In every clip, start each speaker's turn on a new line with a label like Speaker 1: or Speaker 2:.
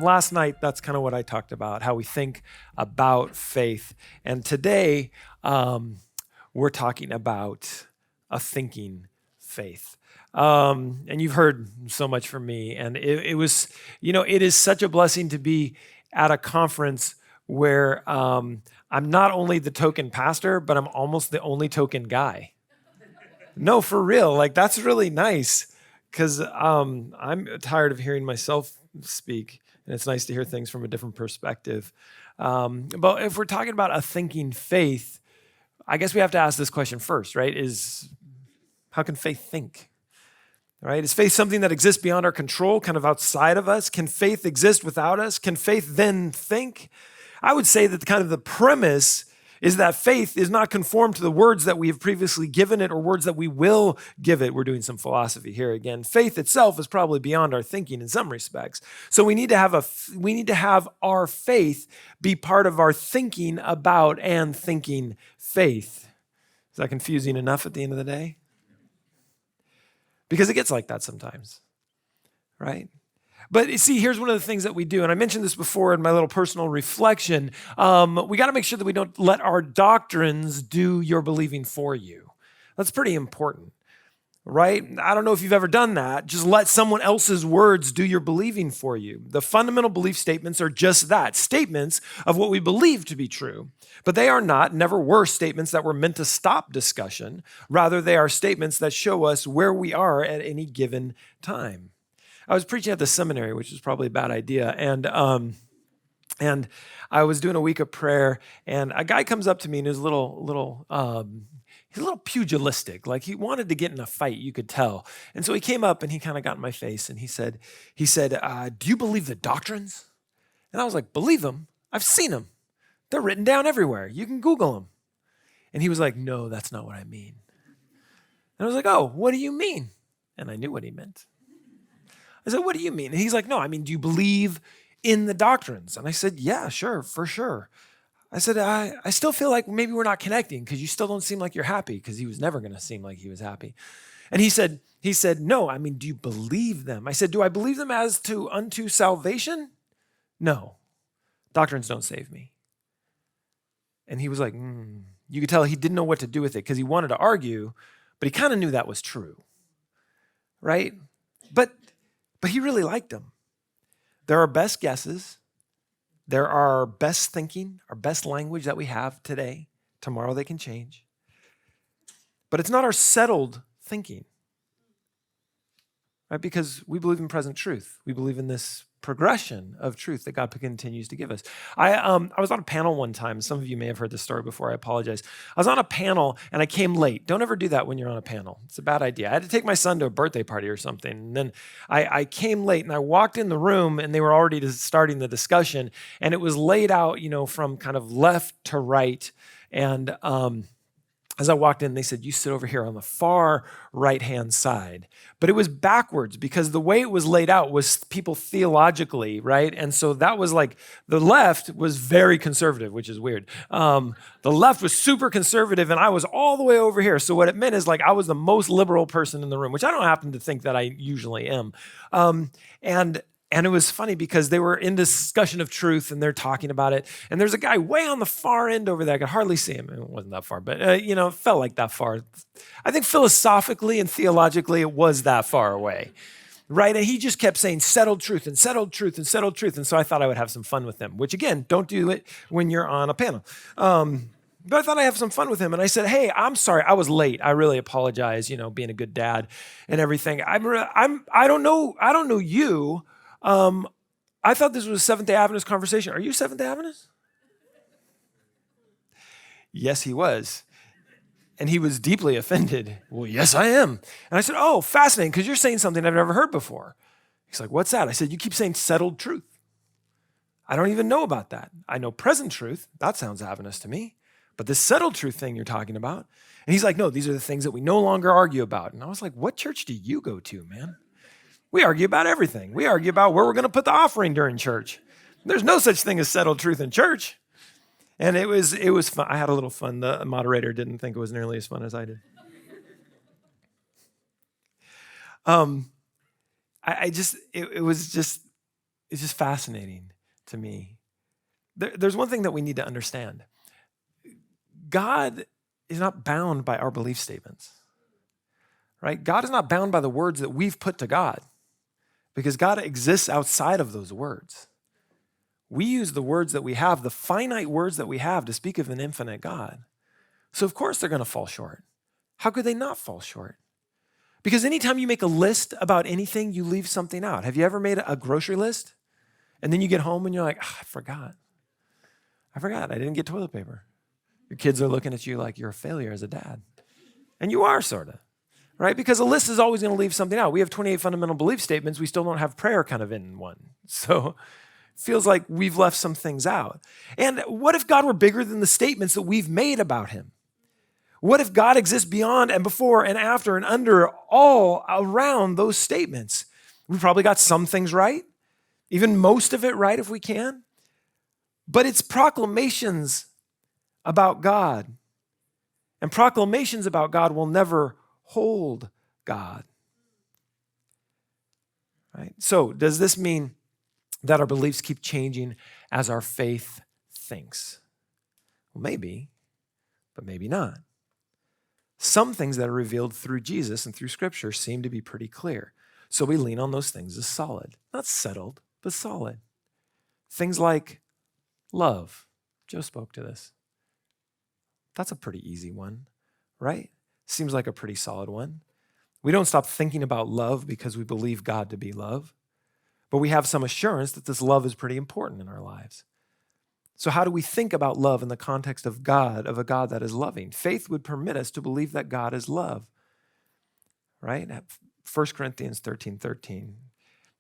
Speaker 1: Last night, that's kind of what I talked about, how we think about faith. And today, we're talking about a thinking faith. And you've heard so much from me. And it was, it is such a blessing to be at a conference where I'm not only the token pastor, but I'm almost the only token guy. No, for real. Like, that's really nice because I'm tired of hearing myself speak. And it's nice to hear things from a different perspective. But if we're talking about a thinking faith, I guess we have to ask this question first, right? How can faith think? Right? Is faith something that exists beyond our control, kind of outside of us? Can faith exist without us? Can faith then think? I would say that the premise is that faith is not conformed to the words that we have previously given it or words that we will give it. We're doing some philosophy here again. Faith itself is probably beyond our thinking in some respects. So we need to have our faith be part of our thinking about and thinking faith. Is that confusing enough at the end of the day? Because it gets like that sometimes, right? But you see, here's one of the things that we do, and I mentioned this before in my little personal reflection. We got to make sure that we don't let our doctrines do your believing for you. That's pretty important, right? I don't know if you've ever done that. Just let someone else's words do your believing for you. The fundamental belief statements are just that, statements of what we believe to be true. But they are not, never were statements that were meant to stop discussion. Rather, they are statements that show us where we are at any given time. I was preaching at the seminary, which is probably a bad idea, and I was doing a week of prayer, and a guy comes up to me and he's a little pugilistic, like he wanted to get in a fight, you could tell. And so he came up and he kind of got in my face and he said, "Do you believe the doctrines?" And I was like, "Believe them? I've seen them. They're written down everywhere. You can Google them." And he was like, "No, that's not what I mean." And I was like, "Oh, what do you mean?" And I knew what he meant. I said, "What do you mean?" And he's like, "No, I mean, do you believe in the doctrines?" And I said, "Yeah, sure, for sure." I said, I still feel like maybe we're not connecting because you still don't seem like you're happy, because he was never going to seem like he was happy. And he said, "No, I mean, do you believe them?" I said, "Do I believe them as to unto salvation? No, doctrines don't save me." And he was like, You could tell he didn't know what to do with it because he wanted to argue, but he kind of knew that was true, right? But he really liked them. There are best guesses. There are best thinking, our best language that we have today. Tomorrow they can change. But it's not our settled thinking, right? Because we believe in present truth. We believe in this progression of truth that God continues to give us. I was on a panel one time. Some of you may have heard this story before. I apologize. I was on a panel and I came late. Don't ever do that when you're on a panel. It's a bad idea. I had to take my son to a birthday party or something. And then I came late and I walked in the room and they were already starting the discussion. And it was laid out, from kind of left to right. And as I walked in, they said, "You sit over here on the far right-hand side." But it was backwards because the way it was laid out was people theologically, right? And so that was like, the left was very conservative, which is weird. The left was super conservative and I was all the way over here. So what it meant is like I was the most liberal person in the room, which I don't happen to think that I usually am. And it was funny because they were in discussion of truth and they're talking about it. And there's a guy way on the far end over there. I could hardly see him. It wasn't that far, but it felt like that far. I think philosophically and theologically, it was that far away, right? And he just kept saying settled truth and settled truth and settled truth. And so I thought I would have some fun with him, which again, don't do it when you're on a panel. But I thought I'd have some fun with him. And I said, "Hey, I'm sorry, I was late. I really apologize, being a good dad and everything. I don't know you. I thought this was a Seventh-day Adventist conversation. Are you Seventh-day Adventist?" Yes, he was. And he was deeply offended. "Well, yes, I am." And I said, "Oh, fascinating, because you're saying something I've never heard before." He's like, "What's that?" I said, "You keep saying settled truth. I don't even know about that. I know present truth. That sounds Adventist to me. But this settled truth thing you're talking about." And he's like, "No, these are the things that we no longer argue about." And I was like, "What church do you go to, man? We argue about everything. We argue about where we're going to put the offering during church. There's no such thing as settled truth in church." And it was fun. I had a little fun. The moderator didn't think it was nearly as fun as I did. It was just is just fascinating to me. There's one thing that we need to understand. God is not bound by our belief statements, right? God is not bound by the words that we've put to God because God exists outside of those words. We use the words that we have, the finite words that we have to speak of an infinite God. So of course they're going to fall short. How could they not fall short? Because anytime you make a list about anything, you leave something out. Have you ever made a grocery list? And then you get home and you're like, I forgot. I didn't get toilet paper. Your kids are looking at you like you're a failure as a dad. And you are, sort of, right? Because a list is always going to leave something out. We have 28 fundamental belief statements. We still don't have prayer kind of in one. So it feels like we've left some things out. And what if God were bigger than the statements that we've made about him? What if God exists beyond and before and after and under all around those statements? We probably got some things right, even most of it right if we can. But it's proclamations about God. And proclamations about God will never hold God. Right? So, does this mean that our beliefs keep changing as our faith thinks? Well, maybe, but maybe not. Some things that are revealed through Jesus and through Scripture seem to be pretty clear. So we lean on those things as solid. Not settled, but solid. Things like love. Joe spoke to this. That's a pretty easy one, right? Seems like a pretty solid one. We don't stop thinking about love because we believe God to be love, but we have some assurance that this love is pretty important in our lives. So how do we think about love in the context of God, of a God that is loving? Faith would permit us to believe that God is love, right? 1 Corinthians 13:13.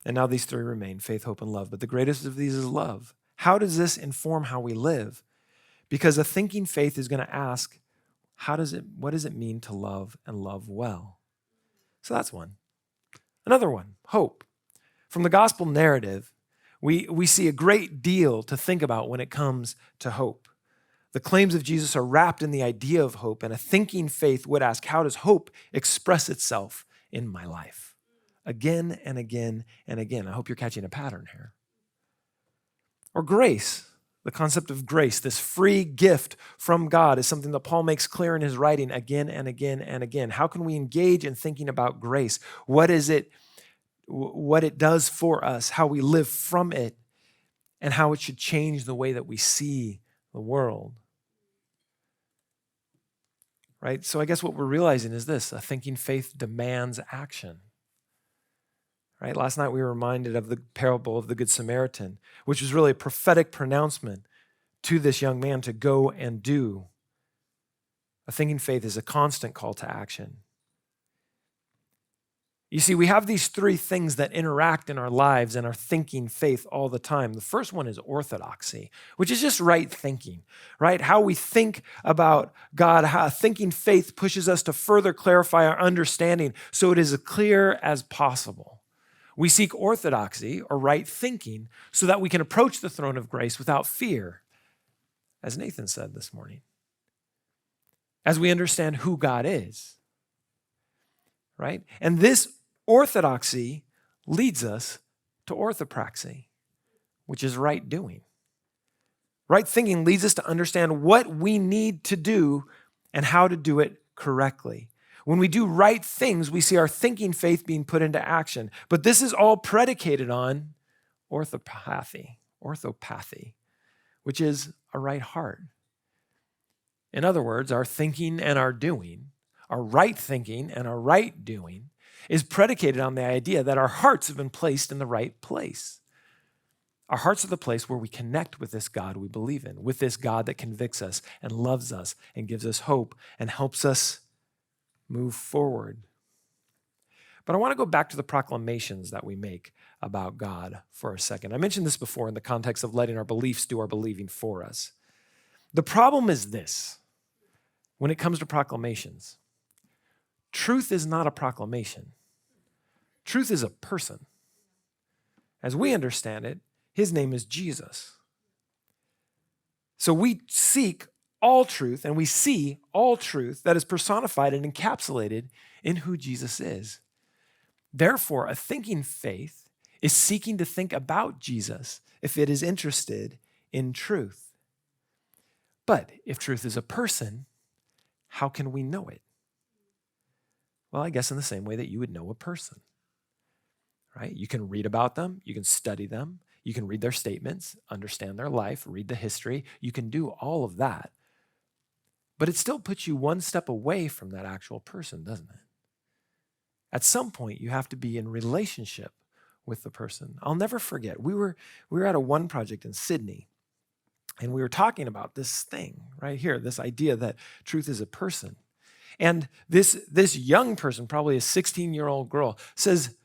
Speaker 1: And now these three remain, faith, hope, and love. But the greatest of these is love. How does this inform how we live? Because a thinking faith is going to ask, what does it mean to love and love well? So that's one. Another one, hope. From the gospel narrative, we see a great deal to think about when it comes to hope. The claims of Jesus are wrapped in the idea of hope, and a thinking faith would ask, how does hope express itself in my life? Again and again and again. I hope you're catching a pattern here. Or grace. The concept of grace, this free gift from God, is something that Paul makes clear in his writing again and again and again. How can we engage in thinking about grace? What it does for us, how we live from it, and how it should change the way that we see the world. Right? So I guess what we're realizing is this: a thinking faith demands action. Right? Last night we were reminded of the parable of the Good Samaritan, which was really a prophetic pronouncement to this young man to go and do. A thinking faith is a constant call to action. You see, we have these three things that interact in our lives and our thinking faith all the time. The first one is orthodoxy, which is just right thinking, right? How we think about God, how thinking faith pushes us to further clarify our understanding so it is as clear as possible. We seek orthodoxy or right thinking so that we can approach the throne of grace without fear, as Nathan said this morning, as we understand who God is, right? And this orthodoxy leads us to orthopraxy, which is right doing. Right thinking leads us to understand what we need to do and how to do it correctly. When we do right things, we see our thinking faith being put into action. But this is all predicated on orthopathy, which is a right heart. In other words, our thinking and our doing, our right thinking and our right doing, is predicated on the idea that our hearts have been placed in the right place. Our hearts are the place where we connect with this God we believe in, with this God that convicts us and loves us and gives us hope and helps us move forward. But I want to go back to the proclamations that we make about God for a second. I mentioned this before in the context of letting our beliefs do our believing for us. The problem is this: when it comes to proclamations, truth is not a proclamation. Truth is a person. As we understand it, his name is Jesus. So we seek all truth and we see all truth that is personified and encapsulated in who Jesus is. Therefore, a thinking faith is seeking to think about Jesus if it is interested in truth. But if truth is a person, how can we know it? Well, I guess in the same way that you would know a person, right? You can read about them, you can study them, you can read their statements, understand their life, read the history. You can do all of that. But it still puts you one step away from that actual person, doesn't it? At some point, you have to be in relationship with the person. I'll never forget, we were at a one project in Sydney, and we were talking about this thing right here, this idea that truth is a person. And this young person, probably a 16-year-old girl, says,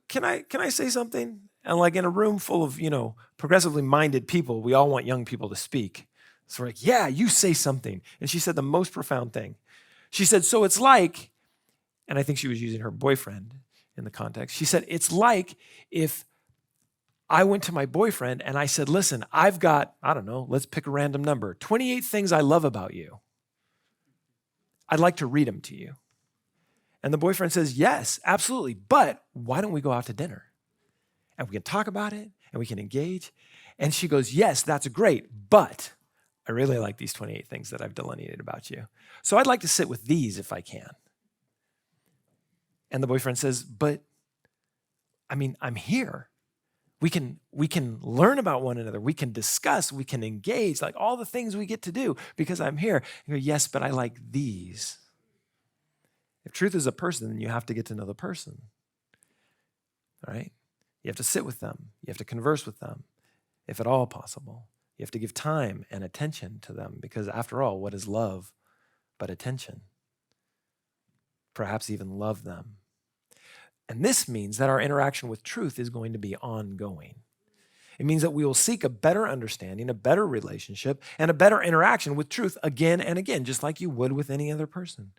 Speaker 1: can I say something? And like in a room full of, progressively minded people, we all want young people to speak. So we're like, yeah, you say something. And she said the most profound thing. She said, so it's like, and I think she was using her boyfriend in the context. She said, it's like if I went to my boyfriend and I said, listen, I've got, I don't know, let's pick a random number, 28 things I love about you. I'd like to read them to you. And the boyfriend says, yes, absolutely. But why don't we go out to dinner? And we can talk about it and we can engage. And she goes, yes, that's great. But I really like these 28 things that I've delineated about you. So I'd like to sit with these if I can. And the boyfriend says, but I'm here. We can learn about one another. We can discuss, we can engage, like all the things we get to do because I'm here. You go, yes, but I like these. If truth is a person, then you have to get to know the person. All right? You have to sit with them. You have to converse with them, if at all possible. You have to give time and attention to them because after all, what is love but attention? Perhaps even love them. And this means that our interaction with truth is going to be ongoing. It means that we will seek a better understanding, a better relationship, and a better interaction with truth again and again, just like you would with any other person.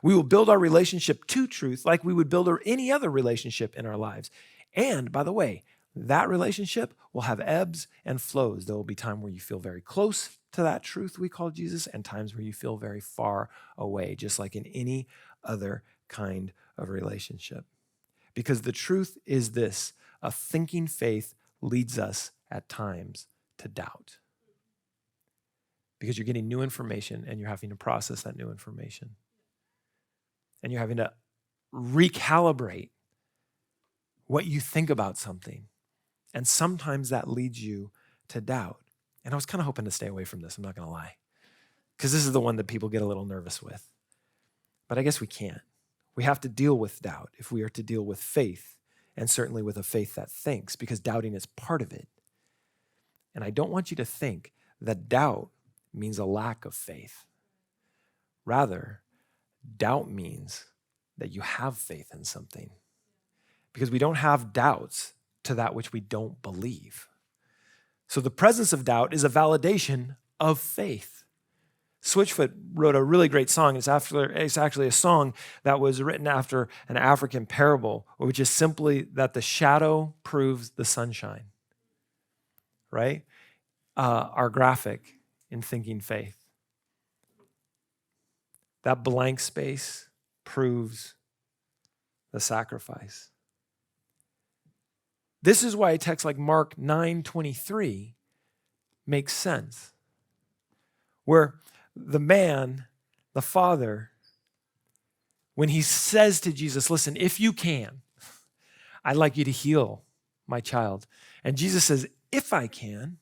Speaker 1: We will build our relationship to truth like we would build any other relationship in our lives. And by the way, that relationship will have ebbs and flows. There will be time where you feel very close to that truth we call Jesus and times where you feel very far away, just like in any other kind of relationship. Because the truth is this, a thinking faith leads us at times to doubt. Because you're getting new information and you're having to process that new information. And you're having to recalibrate what you think about something. And sometimes that leads you to doubt. And I was kind of hoping to stay away from this, I'm not going to lie. Because this is the one that people get a little nervous with. But I guess we can't. We have to deal with doubt if we are to deal with faith, and certainly with a faith that thinks, because doubting is part of it. And I don't want you to think that doubt means a lack of faith. Rather, doubt means that you have faith in something. Because we don't have doubts to that which we don't believe. So the presence of doubt is a validation of faith. Switchfoot wrote a really great song. It's actually a song that was written after an African parable, which is simply that the shadow proves the sunshine, right? Our graphic in thinking faith. That blank space proves the sacrifice. This is why a text like Mark 9:23 makes sense, where the man, the father, when he says to Jesus, listen, if you can, I'd like you to heal my child. And Jesus says, if I can,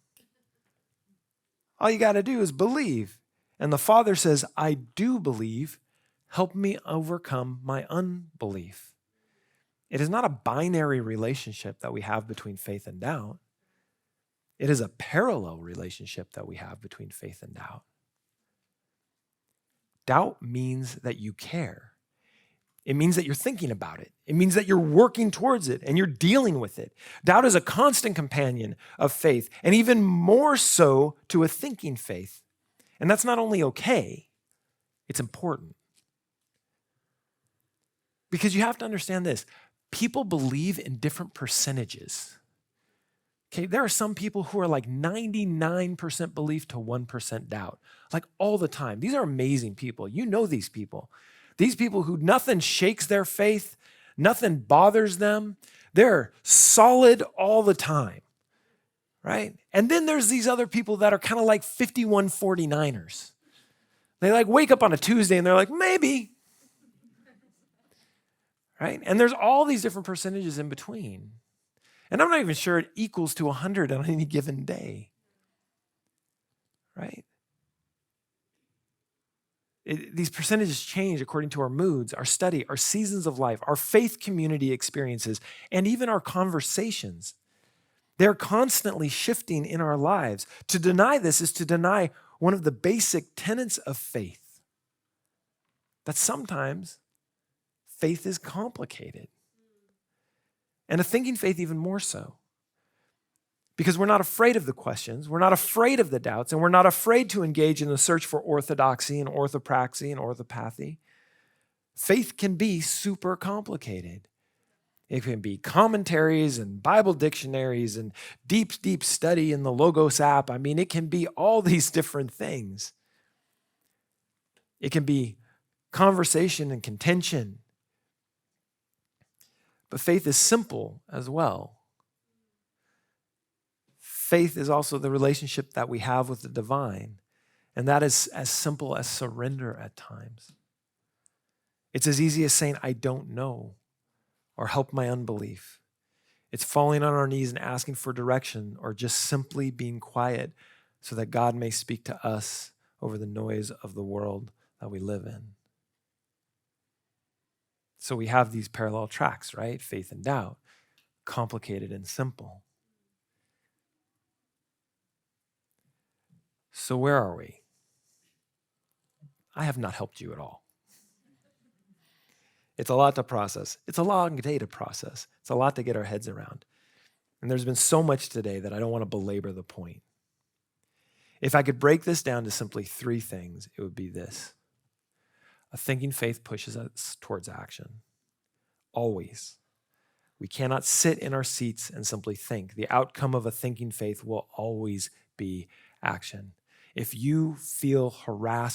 Speaker 1: all you got to do is believe. And the father says, I do believe. Help me overcome my unbelief. It is not a binary relationship that we have between faith and doubt. It is a parallel relationship that we have between faith and doubt. Doubt means that you care. It means that you're thinking about it. It means that you're working towards it and you're dealing with it. Doubt is a constant companion of faith, and even more so to a thinking faith. And that's not only okay, it's important. Because you have to understand this. People believe in different percentages. Okay, there are some people who are like 99% belief to 1% doubt, like all the time. These are amazing people. You know these people. These people who nothing shakes their faith, nothing bothers them. They're solid all the time, right? And then there's these other people that are kind of like 51 49ers. They like wake up on a Tuesday and they're like, maybe, right? And there's all these different percentages in between. And I'm not even sure it equals to 100 on any given day, right? These percentages change according to our moods, our study, our seasons of life, our faith community experiences, and even our conversations. They're constantly shifting in our lives. To deny this is to deny one of the basic tenets of faith, that sometimes faith is complicated. And a thinking faith even more so. Because we're not afraid of the questions, we're not afraid of the doubts, and we're not afraid to engage in the search for orthodoxy and orthopraxy and orthopathy. Faith can be super complicated. It can be commentaries and Bible dictionaries and deep, deep study in the Logos app. I mean, it can be all these different things. It can be conversation and contention. But faith is simple as well. Faith is also the relationship that we have with the divine, and that is as simple as surrender at times. It's as easy as saying, I don't know, or help my unbelief. It's falling on our knees and asking for direction, or just simply being quiet so that God may speak to us over the noise of the world that we live in. So we have these parallel tracks, right? Faith and doubt, complicated and simple. So where are we? I have not helped you at all. It's a lot to process. It's a long day to process. It's a lot to get our heads around. And there's been so much today that I don't want to belabor the point. If I could break this down to simply 3 things, it would be this. A thinking faith pushes us towards action. Always. We cannot sit in our seats and simply think. The outcome of a thinking faith will always be action. If you feel harassed